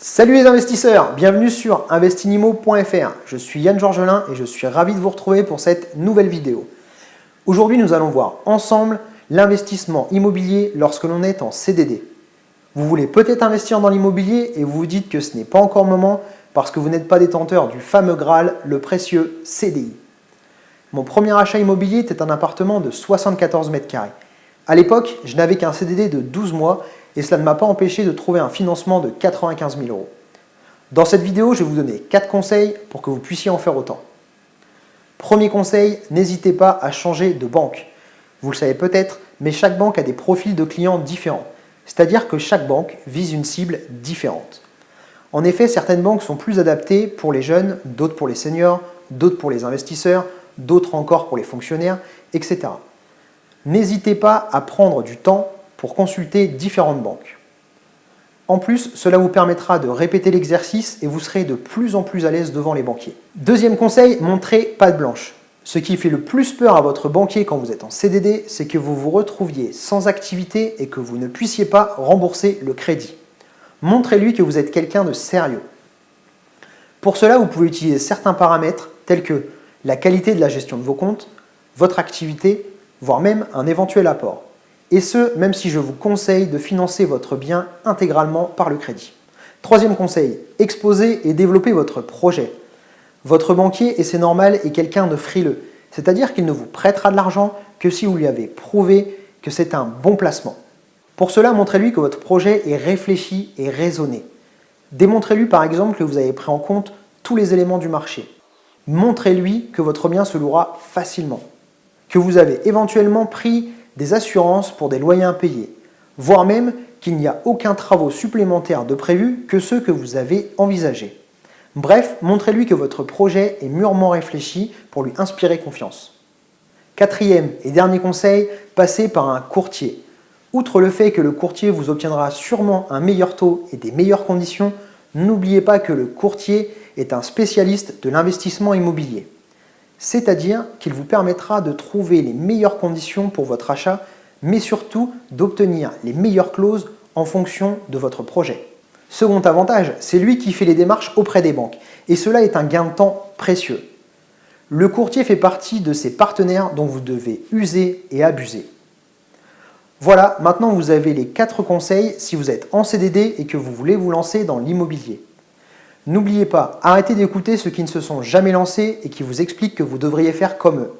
Salut les investisseurs, bienvenue sur investinimo.fr. Je suis Yann Georgelin et je suis ravi de vous retrouver pour cette nouvelle vidéo. Aujourd'hui, nous allons voir ensemble l'investissement immobilier lorsque l'on est en CDD. Vous voulez peut-être investir dans l'immobilier et vous vous dites que ce n'est pas encore le moment parce que vous n'êtes pas détenteur du fameux Graal, le précieux CDI. Mon premier achat immobilier était un appartement de 74 mètres carrés. À l'époque, je n'avais qu'un CDD de 12 mois et cela ne m'a pas empêché de trouver un financement de 95 000 €. Dans cette vidéo, je vais vous donner 4 conseils pour que vous puissiez en faire autant. Premier conseil, n'hésitez pas à changer de banque. Vous le savez peut-être, mais chaque banque a des profils de clients différents. C'est-à-dire que chaque banque vise une cible différente. En effet, certaines banques sont plus adaptées pour les jeunes, d'autres pour les seniors, d'autres pour les investisseurs, d'autres encore pour les fonctionnaires, etc. N'hésitez pas à prendre du temps pour consulter différentes banques. En plus, cela vous permettra de répéter l'exercice et vous serez de plus en plus à l'aise devant les banquiers. Deuxième conseil, montrez patte blanche. Ce qui fait le plus peur à votre banquier quand vous êtes en CDD, c'est que vous vous retrouviez sans activité et que vous ne puissiez pas rembourser le crédit. Montrez-lui que vous êtes quelqu'un de sérieux. Pour cela, vous pouvez utiliser certains paramètres tels que la qualité de la gestion de vos comptes, votre activité, voire même un éventuel apport. Et ce, même si je vous conseille de financer votre bien intégralement par le crédit. Troisième conseil, exposez et développez votre projet. Votre banquier, et c'est normal, est quelqu'un de frileux, c'est-à-dire qu'il ne vous prêtera de l'argent que si vous lui avez prouvé que c'est un bon placement. Pour cela, montrez-lui que votre projet est réfléchi et raisonné. Démontrez-lui par exemple que vous avez pris en compte tous les éléments du marché. Montrez-lui que votre bien se louera facilement, que vous avez éventuellement pris des assurances pour des loyers impayés, voire même qu'il n'y a aucun travaux supplémentaires de prévu que ceux que vous avez envisagés. Bref, montrez-lui que votre projet est mûrement réfléchi pour lui inspirer confiance. Quatrième et dernier conseil, passez par un courtier. Outre le fait que le courtier vous obtiendra sûrement un meilleur taux et des meilleures conditions, n'oubliez pas que le courtier est un spécialiste de l'investissement immobilier. C'est-à-dire qu'il vous permettra de trouver les meilleures conditions pour votre achat, mais surtout d'obtenir les meilleures clauses en fonction de votre projet. Second avantage, c'est lui qui fait les démarches auprès des banques, et cela est un gain de temps précieux. Le courtier fait partie de ces partenaires dont vous devez user et abuser. Voilà, maintenant vous avez les 4 conseils si vous êtes en CDD et que vous voulez vous lancer dans l'immobilier. N'oubliez pas, arrêtez d'écouter ceux qui ne se sont jamais lancés et qui vous expliquent que vous devriez faire comme eux.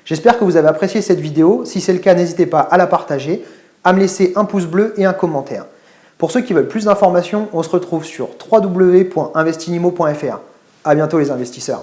J'espère que vous avez apprécié cette vidéo. Si c'est le cas, n'hésitez pas à la partager, à me laisser un pouce bleu et un commentaire. Pour ceux qui veulent plus d'informations, on se retrouve sur www.investinimo.fr. À bientôt les investisseurs.